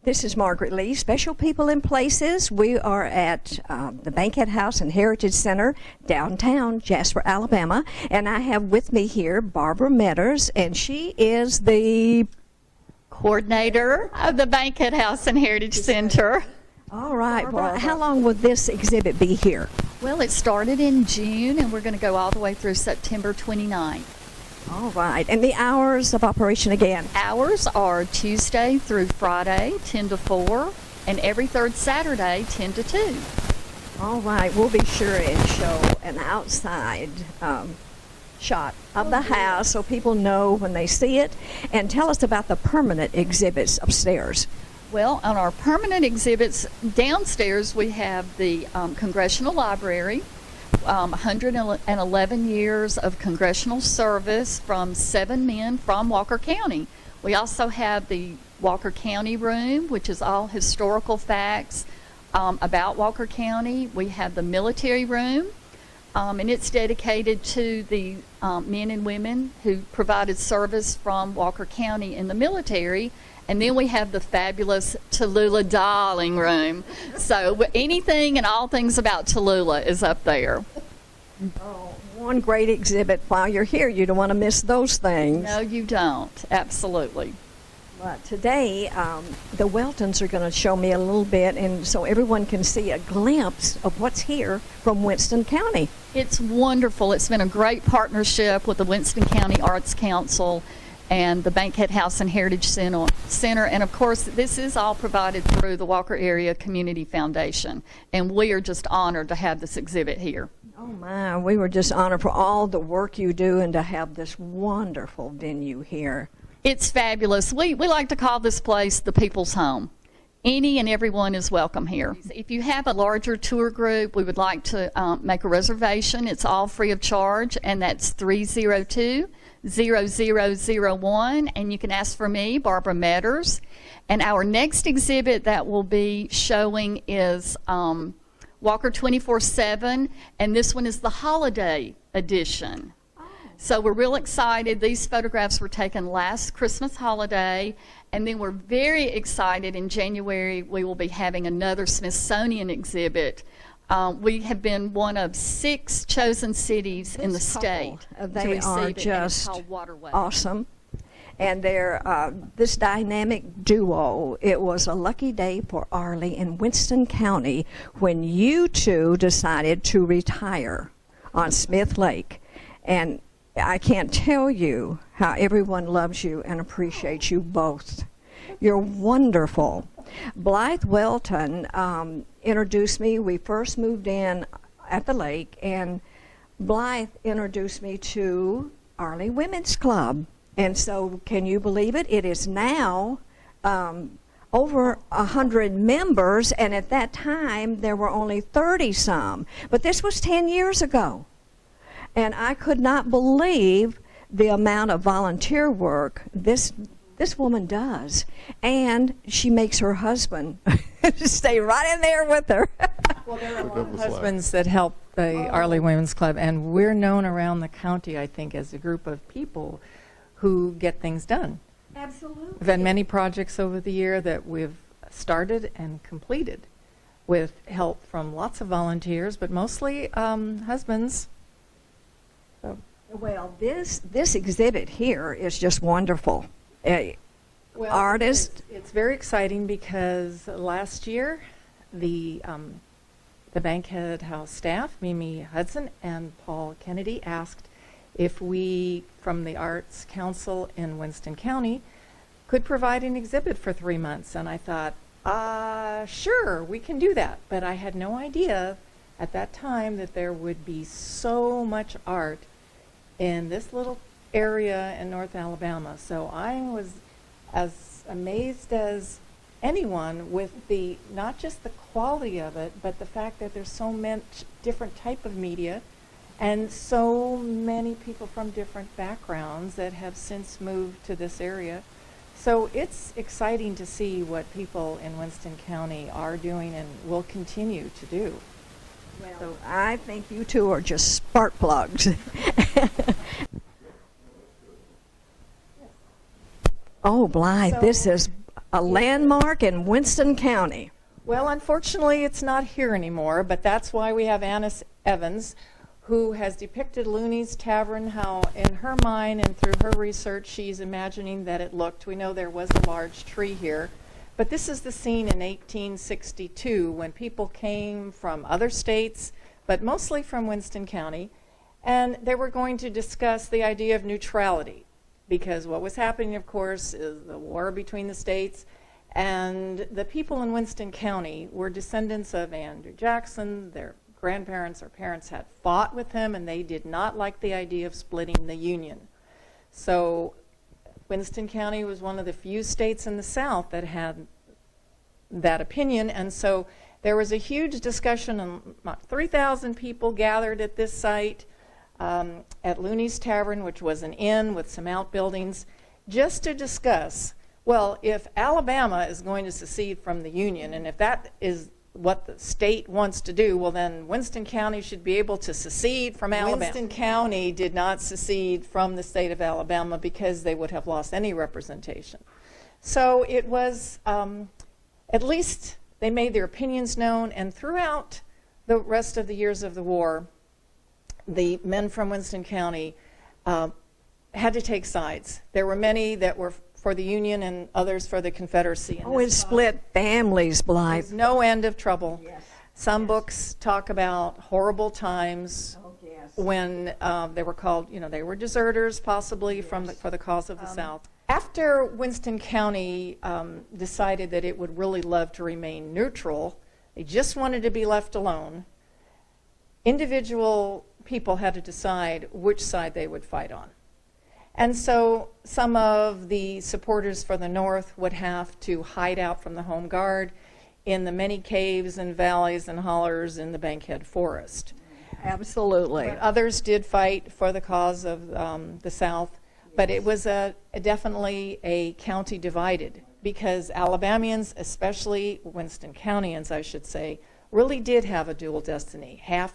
This is Margaret Lee, Special People and Places. We are at the Bankhead House and Heritage Center, downtown Jasper, Alabama. And I have with me here Barbara Metters, and she is the coordinator of the Bankhead House and Heritage Center. All right. Well, how long will this exhibit be here? Well, it started in June, and we're going to go all the way through September 29th. All right. And the hours of operation again? Hours are Tuesday through Friday, 10 to 4, and every third Saturday, 10 to 2. All right. We'll be sure and show an outside shot of the house so people know when they see it. And tell us about the permanent exhibits upstairs. Well, on our permanent exhibits, downstairs we have the Congressional Library, 111 years of congressional service from 7 men from Walker County. We also have the Walker County Room, which is all historical facts about Walker County. We have the Military Room, and it's dedicated to the men and women who provided service from Walker County in the military. And then we have the fabulous Tallulah Darling Room. So anything and all things about Tallulah is up there. Oh, one great exhibit. While you're here, you don't want to miss those things. No, you don't. Absolutely. But today, the Weltons are going to show me a little bit, and so everyone can see a glimpse of what's here from Winston County. It's wonderful. It's been a great partnership with the Winston County Arts Council and the Bankhead House and Heritage Center. And of course, this is all provided through the Walker Area Community Foundation. And we are just honored to have this exhibit here. Oh my, we were just honored for all the work you do and to have this wonderful venue here. It's fabulous. We like to call this place the people's home. Any and everyone is welcome here. If you have a larger tour group, we would like to make a reservation. It's all free of charge, and that's 302-0001, and you can ask for me, Barbara Metters. And our next exhibit that we'll be showing is Walker 24/7, and this one is the holiday edition. So we're real excited. These photographs were taken last Christmas holiday, and then we're very excited in January we will be having another Smithsonian exhibit. We have been one of 6 chosen cities in the state to They are receive it, and it's just called Waterway. awesome. And they're this dynamic duo. It was a lucky day for Arley in Winston County when you two decided to retire on Smith Lake. And I can't tell you how everyone loves you and appreciates you both. You're wonderful. Blythe Welton introduced me. We first moved in at the lake, and Blythe introduced me to Arley Women's Club. And so, can you believe it? It is now over 100 members, and at that time there were only 30-some. But this was 10 years ago. And I could not believe the amount of volunteer work this woman does. And she makes her husband stay right in there with her. Well, there are a lot of husbands that help the Arley Women's Club, and we're known around the county, I think, as a group of people who get things done. Absolutely. We've had many projects over the year that we've started and completed with help from lots of volunteers, but mostly husbands. So. Well, this exhibit here is just wonderful. Well, Artist. It's very exciting because last year the Bankhead House staff, Mimi Hudson and Paul Kennedy, asked if we, from the Arts Council in Winston County, could provide an exhibit for 3 months. And I thought, sure, we can do that. But I had no idea at that time that there would be so much art in this little area in North Alabama. So I was as amazed as anyone with the, not just the quality of it, but the fact that there's so much different type of media and so many people from different backgrounds that have since moved to this area. So it's exciting to see what people in Winston County are doing and will continue to do. Well, so I think you two are just spark plugs. Oh, Blythe, So- this is a landmark in Winston County. Well, unfortunately, it's not here anymore, but that's why we have Annis Evans, who has depicted Looney's Tavern, how in her mind and through her research, she's imagining that it looked. We know there was a large tree here, but this is the scene in 1862 when people came from other states, but mostly from Winston County, and they were going to discuss the idea of neutrality, because what was happening, of course, is the war between the states, and the people in Winston County were descendants of Andrew Jackson. Their grandparents or parents had fought with him, and they did not like the idea of splitting the Union. So Winston County was one of the few states in the South that had that opinion, and so there was a huge discussion, and about 3,000 people gathered at this site at Looney's Tavern, which was an inn with some outbuildings, just to discuss, well, if Alabama is going to secede from the Union, and if that is what the state wants to do, well, then Winston County should be able to secede from Alabama. Winston County did not secede from the state of Alabama because they would have lost any representation. So it was, at least they made their opinions known, and throughout the rest of the years of the war, the men from Winston County had to take sides. There were many that were for the Union and others for the Confederacy. Oh, it split families, Blythe. There's no end of trouble. Yes. Some books talk about horrible times yes. when they were called, they were deserters possibly for the cause of the South. After Winston County decided that it would really love to remain neutral, they just wanted to be left alone, individual people had to decide which side they would fight on. And so some of the supporters for the North would have to hide out from the home guard in the many caves and valleys and hollers in the Bankhead Forest. Absolutely. But others did fight for the cause of the South, but it was definitely a county divided, because Alabamians, especially Winston Countyans, I should say, really did have a dual destiny, half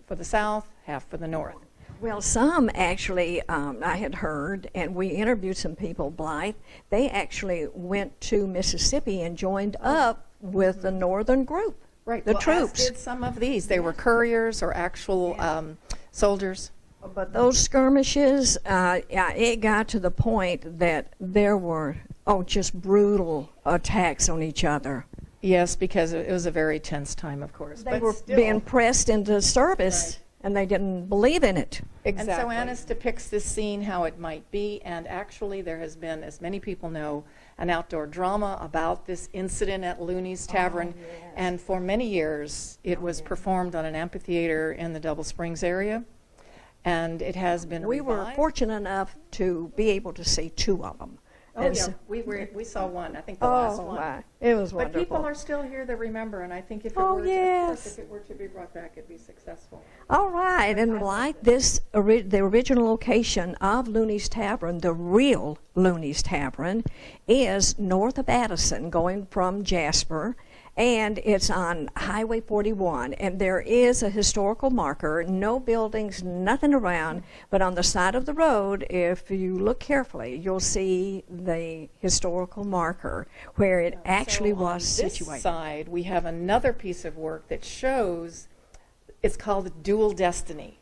for the South, half for the North. Well, some actually, I had heard, and we interviewed some people, Blythe, they actually went to Mississippi and joined up with the northern group, Right. the Well, troops. as did some of these. They were couriers or actual soldiers. But those skirmishes, it got to the point that there were, just brutal attacks on each other. Yes, because it was a very tense time, of course. They but were still, being pressed into service, Right. and they didn't believe in it. Exactly. And so Annis depicts this scene, how it might be, and actually there has been, as many people know, an outdoor drama about this incident at Looney's Tavern, yes. and for many years it was performed on an amphitheater in the Double Springs area, and it has been We were revived. fortunate enough to be able to see two of them. Oh, And yeah, so- we saw one, I think the last one. my. It was But wonderful. people are still here that remember, and I think if it Oh, were yes. if it were to be brought back, it'd be successful. All right, and like this, the original location of Looney's Tavern, the real Looney's Tavern, is north of Addison, going from Jasper, and it's on Highway 41, and there is a historical marker, no buildings, nothing around, but on the side of the road, if you look carefully, you'll see the historical marker where it actually So was on this situated. side, we have another piece of work that shows, it's called Dual Destiny.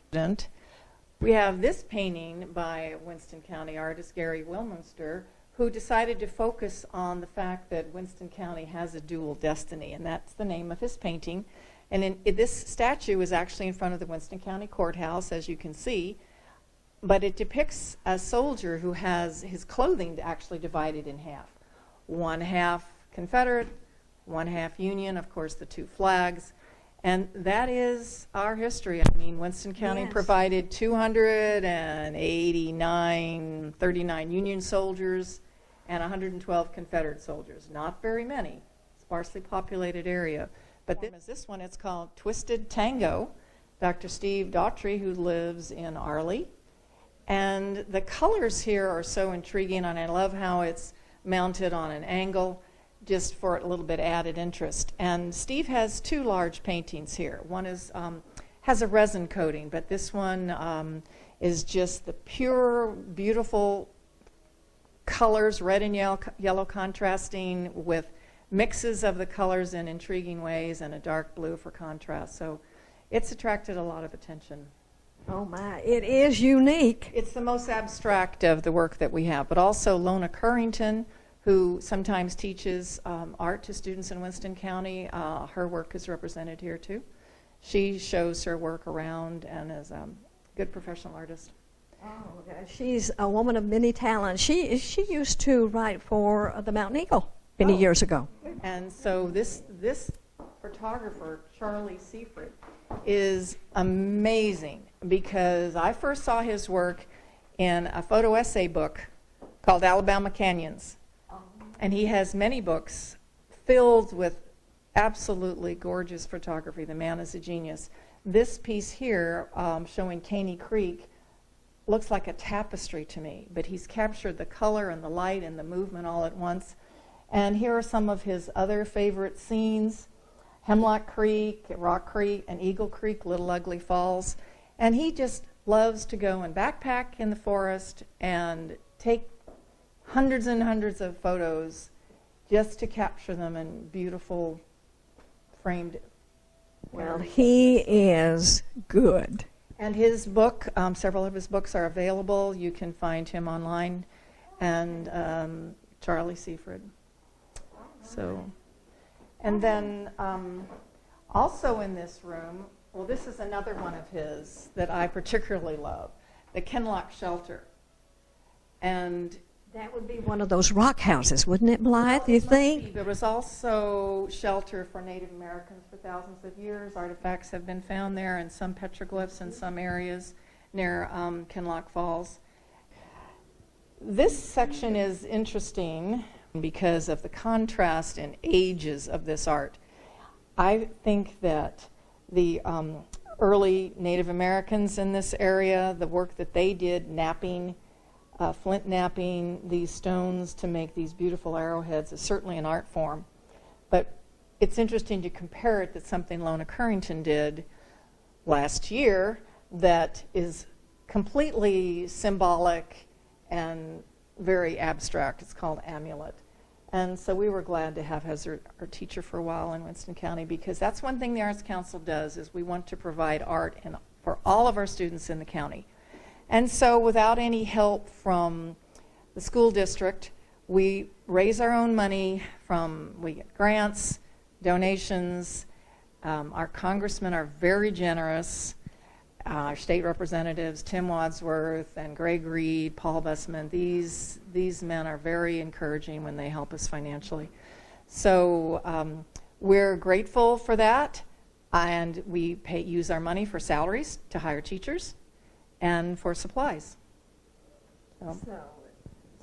We have this painting by Winston County artist Gary Wilminster, who decided to focus on the fact that Winston County has a dual destiny, and that's the name of his painting. And this statue is actually in front of the Winston County Courthouse, as you can see, but it depicts a soldier who has his clothing actually divided in half. One half Confederate, one half Union, of course the two flags, and that is our history. I mean, Winston County Yes. provided 39 Union soldiers and 112 Confederate soldiers. Not very many, sparsely populated area. But this one, it's called Twisted Tango. Dr. Steve Daughtry, who lives in Arley. And the colors here are so intriguing, and I love how it's mounted on an angle, just for a little bit added interest. And Steve has two large paintings here. One is has a resin coating, but this one is just the pure, beautiful colors, red and yellow contrasting with mixes of the colors in intriguing ways, and a dark blue for contrast. So it's attracted a lot of attention. Oh my, it is unique. It's the most abstract of the work that we have, but also Lona Currington, who sometimes teaches art to students in Winston County. Her work is represented here too. She shows her work around and is a good professional artist. Oh, she's a woman of many talents. She used to write for the Mountain Eagle many years ago. And so this photographer, Charlie Seaford, is amazing because I first saw his work in a photo essay book called Alabama Canyons. And he has many books filled with absolutely gorgeous photography. The man is a genius. This piece here, showing Caney Creek, looks like a tapestry to me, but he's captured the color and the light and the movement all at once. And here are some of his other favorite scenes: Hemlock Creek, Rock Creek, and Eagle Creek, Little Ugly Falls. And he just loves to go and backpack in the forest and take hundreds and hundreds of photos just to capture them in beautiful framed. Well, he is good. And his book, several of his books are available. You can find him online, and Charlie Seaford. So, and then also in this room, well, this is another one of his that I particularly love, the Kinloch Shelter. And That would be one of those rock houses, wouldn't it, Blythe, you think? there was also shelter for Native Americans for thousands of years. Artifacts have been found there, and some petroglyphs in some areas near Kinloch Falls. This section is interesting because of the contrast and ages of this art. I think that the early Native Americans in this area, the work that they did, flint knapping these stones to make these beautiful arrowheads, is certainly an art form. But it's interesting to compare it to something Lona Currington did last year that is completely symbolic and very abstract. It's called Amulet. And so we were glad to have as our teacher for a while in Winston County, because that's one thing the Arts Council does, is we want to provide art for all of our students in the county. And so without any help from the school district, we raise our own money we get grants, donations. Our congressmen are very generous. Our state representatives, Tim Wadsworth and Greg Reed, Paul Bussman, these men are very encouraging when they help us financially. So we're grateful for that, and we use our money for salaries to hire teachers and for supplies. So,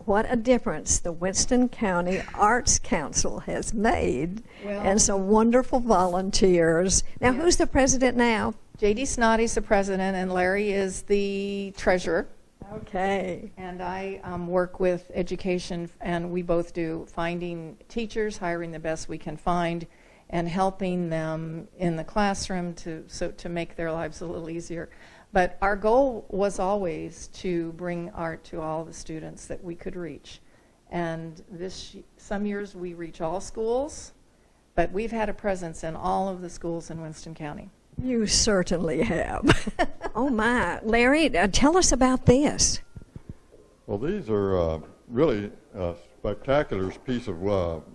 what a difference the Winston County Arts Council has made, and some wonderful volunteers. Now, who's the president now? J.D. Snoddy's the president, and Larry is the treasurer. Okay. And I work with education, and we both do finding teachers, hiring the best we can find, and helping them in the classroom to make their lives a little easier. But our goal was always to bring art to all the students that we could reach. And some years we reach all schools, but we've had a presence in all of the schools in Winston County. You certainly have. Oh my. Larry, tell us about this. Well, these are really a spectacular piece of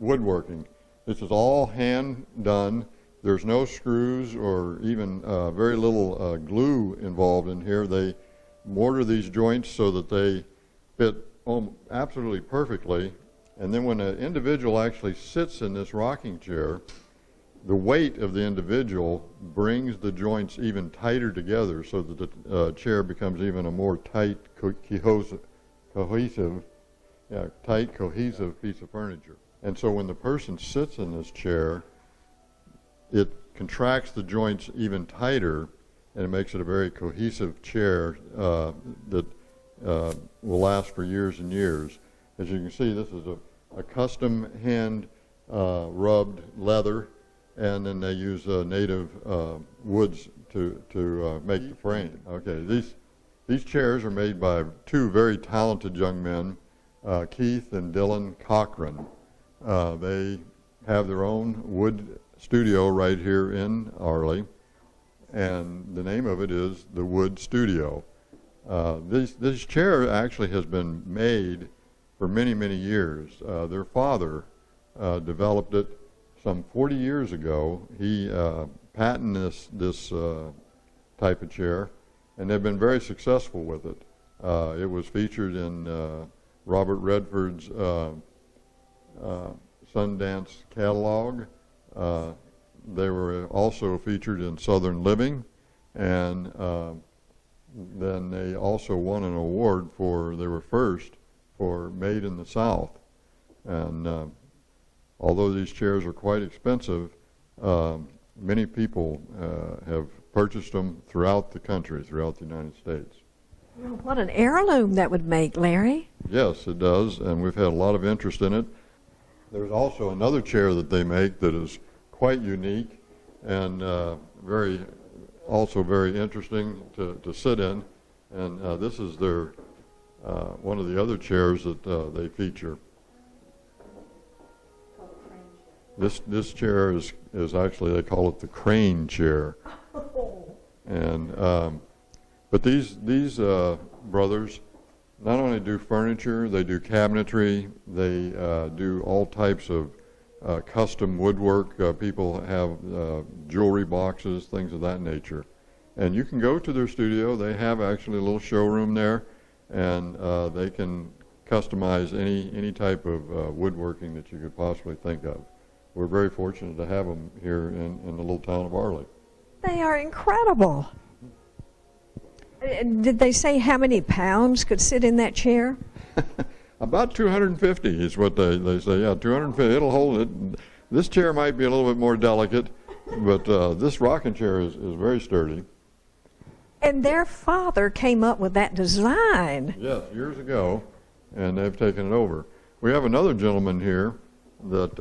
woodworking. This is all hand done. There's no screws or even very little glue involved in here. They mortar these joints so that they fit absolutely perfectly. And then when an individual actually sits in this rocking chair, the weight of the individual brings the joints even tighter together so that the chair becomes even a more tight, cohesive piece of furniture. And so when the person sits in this chair, it contracts the joints even tighter, and it makes it a very cohesive chair that will last for years and years. As you can see, this is a custom hand rubbed leather, and then they use native woods to make the frame. Okay, these chairs are made by two very talented young men Keith and Dylan Cochran. They have their own wood studio right here in Arley, and the name of it is the Wood Studio. This chair actually has been made for many, many years. Their father developed it some 40 years ago. He patented this type of chair, and they've been very successful with it. It was featured in Robert Redford's Sundance catalog. They were also featured in Southern Living, and then they also won an award they were first for Made in the South. And although these chairs are quite expensive, many people have purchased them throughout the country, throughout the United States. What an heirloom that would make, Larry. Yes, it does, and we've had a lot of interest in it. There's also another chair that they make that is quite unique and also very interesting to sit in, and this is their one of the other chairs that they feature. This chair is actually, they call it the crane chair. And but these brothers not only do furniture, they do cabinetry, they do all types of custom woodwork. People have jewelry boxes, things of that nature. And you can go to their studio. They have actually a little showroom there, and they can customize any type of woodworking that you could possibly think of. We're very fortunate to have them here in the little town of Arley. They are incredible. Did they say how many pounds could sit in that chair? About 250 is what they say. Yeah, 250. It'll hold it. This chair might be a little bit more delicate, but this rocking chair is very sturdy. And their father came up with that design. Yes, years ago, and they've taken it over. We have another gentleman here that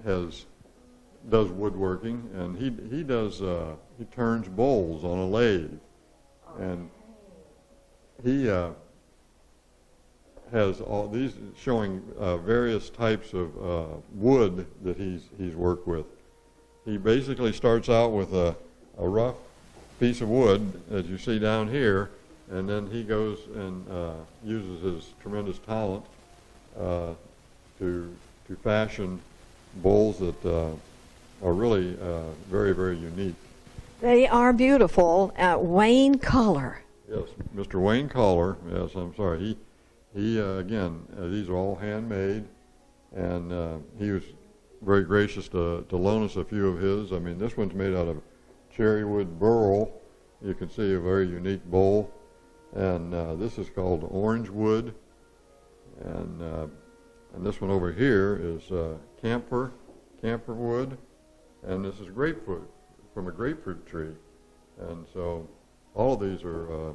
does woodworking, and he turns bowls on a lathe, and he has all these showing various types of wood that he's worked with. He basically starts out with a rough piece of wood, as you see down here, and then he goes and uses his tremendous talent to fashion bowls that are really very, very unique. They are beautiful. Wayne Collar. Yes, Mr. Wayne Collar. Yes, I'm sorry. He again, these are all handmade, and he was very gracious to loan us a few of his. I mean, this one's made out of cherry wood burl. You can see a very unique bowl, and this is called orange wood, and this one over here is camphor wood, and this is grapefruit from a grapefruit tree, and so all of these are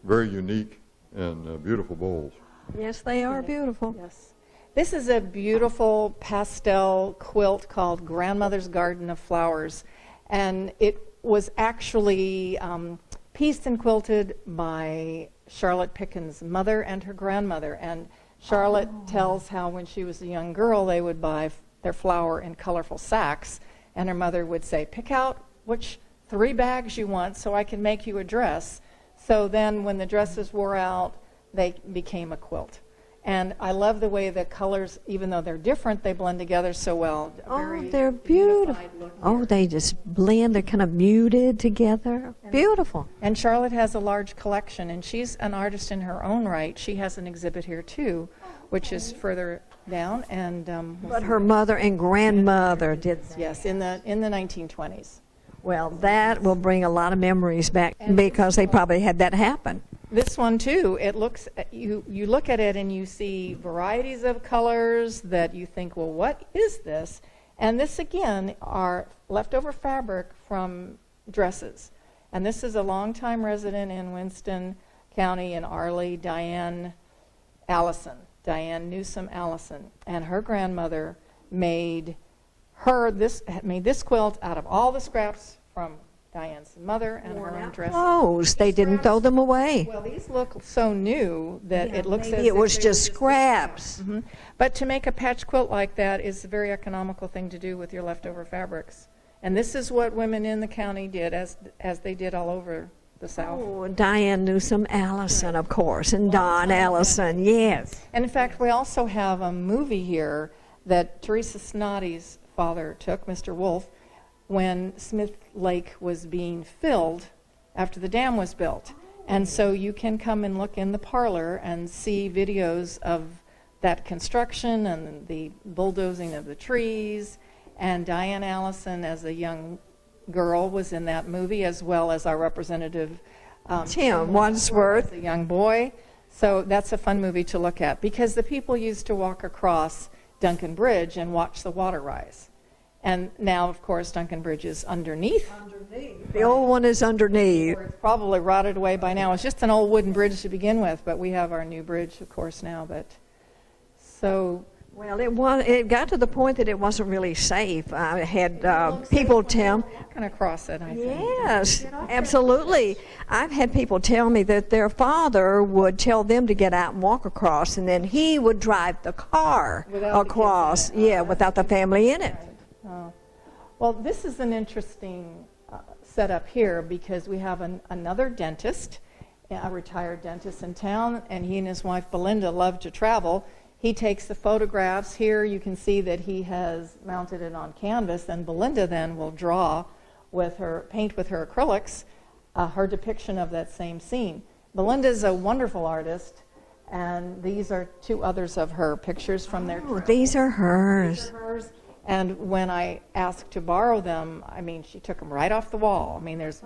very unique and beautiful bowls. Yes, they are beautiful. Yes. This is a beautiful pastel quilt called Grandmother's Garden of Flowers, and it was actually pieced and quilted by Charlotte Pickens' mother and her grandmother. And Charlotte tells how when she was a young girl, they would buy their flour in colorful sacks, and her mother would say, "Pick out which 3 bags you want so I can make you a dress." So then when the dresses wore out, they became a quilt. And I love the way the colors, even though they're different, they blend together so well. Oh, they're beautiful. Oh, they just blend. They're kind of muted together. Beautiful. And Charlotte has a large collection, and she's an artist in her own right. She has an exhibit here, too, which is further down. And But her mother and grandmother did that. yes, in the 1920s. Well, that will bring a lot of memories back because they probably had that happen. This one too, it looks, you look at it and you see varieties of colors that you think, well, what is this? And this again are leftover fabric from dresses. And this is a longtime resident in Winston County in Arley, Diane Newsom Allison. And her grandmother made this quilt out of all the scraps from Diane's mother and her own dress. Clothes. They didn't throw them away. Well, these look so new that it looks as Maybe if it was they were just scraps. But to make a patch quilt like that is a very economical thing to do with your leftover fabrics. And this is what women in the county did, as they did all over the South. Oh, Diane Newsom Allison, of course, and Don Allison, yes. And in fact, we also have a movie here that Teresa Snoddy's father took, Mr. Wolf, when Smith Lake was being filled after the dam was built. And so you can come and look in the parlor and see videos of that construction and the bulldozing of the trees. And Diane Allison, as a young girl, was in that movie, as well as our representative Tim Wadsworth. as a young boy. So that's a fun movie to look at, because the people used to walk across Duncan Bridge and watch the water rise. And now, of course, Duncan Bridge is underneath. The old one is underneath. It's probably rotted away by now. It's just an old wooden bridge to begin with, but we have our new bridge, of course, now. But so Well, it got to the point that it wasn't really safe. I had people tell me, kind of cross it, I think. yes, absolutely. I've had people tell me that their father would tell them to get out and walk across, and then he would drive the car Without the kids across, in it. without the family in it. Oh. Well, this is an interesting setup here, because we have another dentist, a retired dentist in town, and he and his wife Belinda love to travel. He takes the photographs. Here you can see that he has mounted it on canvas, and Belinda then will paint with her acrylics, her depiction of that same scene. Belinda's a wonderful artist, and these are two others of her pictures from their Oh, these are hers. hers. And when I asked to borrow them, I mean, she took them right off the wall. I mean, there's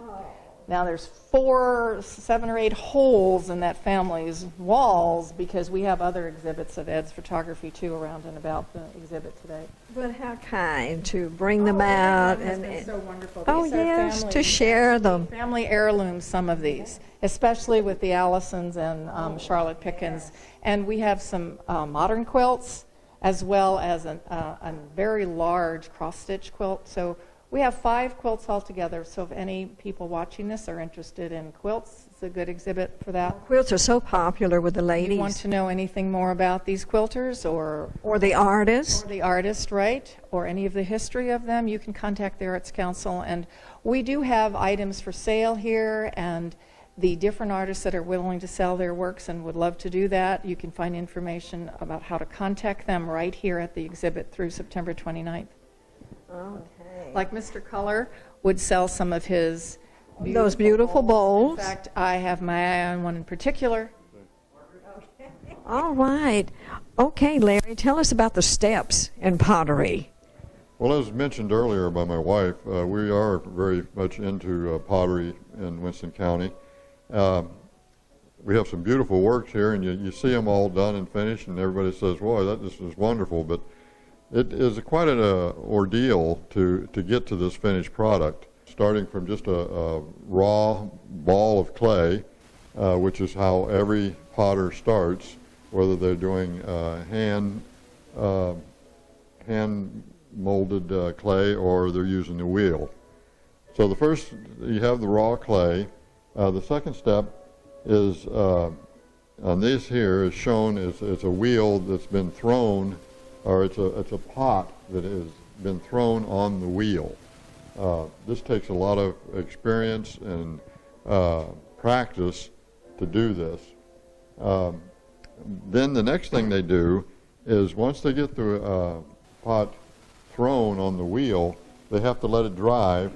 7 or 8 holes in that family's walls, because we have other exhibits of Ed's photography too around and about the exhibit today. But how kind to bring them out It's and been so wonderful. oh These are yes, family- to share them. Family heirlooms, some of these, especially with the Allisons and Charlotte Pickens. And we have some modern quilts, as well as a very large cross-stitch quilt. So we have 5 quilts altogether. So if any people watching this are interested in quilts, it's a good exhibit for that. Quilts are so popular with the If you want ladies to know anything more about these quilters or or the artists. the artist, right, or any of the history of them, you can contact the Arts Council. And we do have items for sale here, and the different artists that are willing to sell their works and would love to do that, you can find information about how to contact them right here at the exhibit through September 29th. Okay. Like Mr. Color would sell some of his Those beautiful bowls. In fact, I have my eye on one in particular. All right. Okay, Larry, tell us about the steps in pottery. Well, as mentioned earlier by my wife, we are very much into pottery in Winston County. We have some beautiful works here, and you see them all done and finished, and everybody says, "Boy, this is wonderful." But it is quite an ordeal to get to this finished product, starting from just a raw ball of clay, which is how every potter starts, whether they're doing hand molded clay or they're using the wheel. So the first, you have the raw clay. The second step is on this here is shown as it's a wheel that's been thrown, or it's a pot that has been thrown on the wheel. This takes a lot of experience and practice to do this. Then the next thing they do is once they get the pot thrown on the wheel, they have to let it dry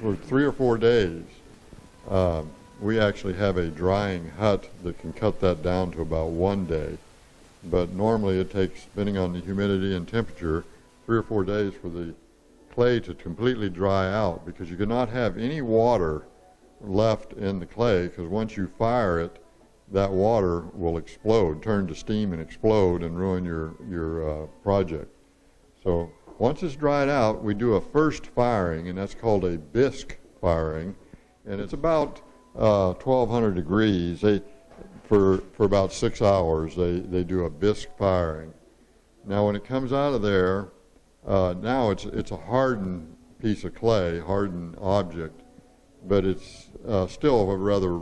for 3 or 4 days. We actually have a drying hut that can cut that down to about 1 day. But normally it takes, depending on the humidity and temperature, 3 or 4 days for the clay to completely dry out, because you cannot have any water left in the clay, because once you fire it, that water will explode, turn to steam and explode and ruin your project. So once it's dried out, we do a first firing, and that's called a bisque firing, and it's about 1,200 degrees. For about 6 hours, they do a bisque firing. Now, when it comes out of there, now it's a hardened piece of clay, hardened object, but it's still a rather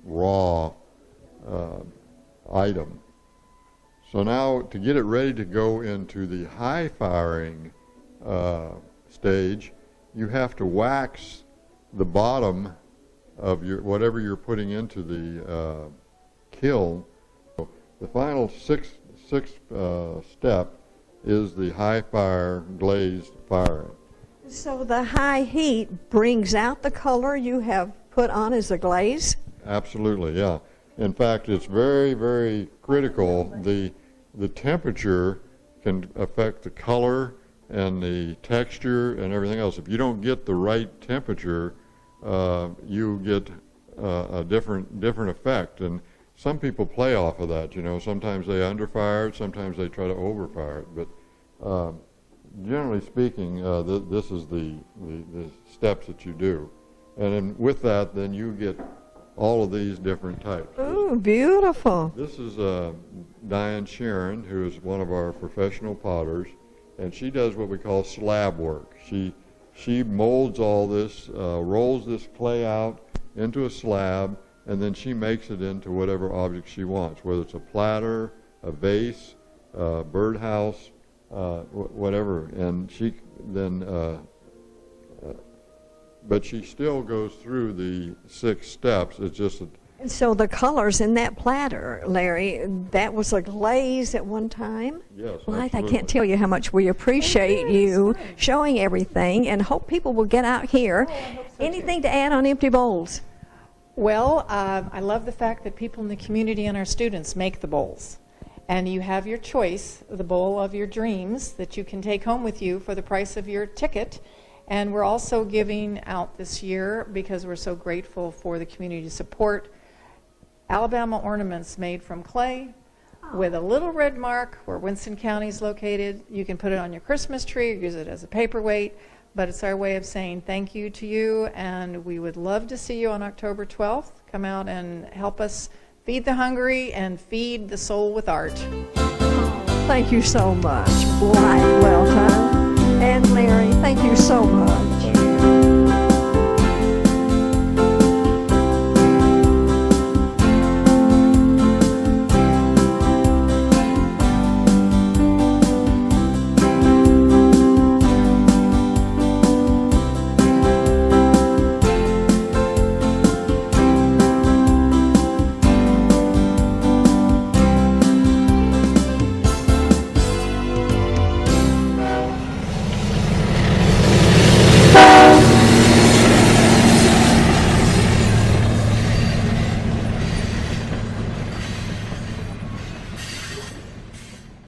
raw item. So now to get it ready to go into the high firing stage, you have to wax the bottom of your whatever you're putting into the kiln. The final sixth step is the high fire glazed firing. So the high heat brings out the color you have put on as a glaze? Absolutely, yeah. In fact, it's very, very critical. The temperature can affect the color and the texture and everything else. If you don't get the right temperature, you get a different effect. And some people play off of that. You know, sometimes they underfire it, sometimes they try to overfire it. But generally speaking, this is the steps that you do. And then with that, then you get all of these different types. Ooh, beautiful. This is Diane Sharon, who is one of our professional potters, and she does what we call slab work. She molds all this, rolls this clay out into a slab, and then she makes it into whatever object she wants, whether it's a platter, a vase, a birdhouse, whatever. And she then, but she still goes through the 6 steps. It's just a, And so the colors in that platter, Larry, that was a glaze at one time? yes, Well, I absolutely. can't tell you how much we appreciate you showing everything and hope people will get out here. Anything to add on empty bowls? Well, I love the fact that people in the community and our students make the bowls. And you have your choice, the bowl of your dreams that you can take home with you for the price of your ticket. And we're also giving out this year, because we're so grateful for the community support, Alabama ornaments made from clay with a little red mark where Winston County is located. You can put it on your Christmas tree or use it as a paperweight, but it's our way of saying thank you to you, and we would love to see you on October 12th. Come out and help us feed the hungry and feed the soul with art. Thank you so much. Right, well done. And Larry, thank you so much.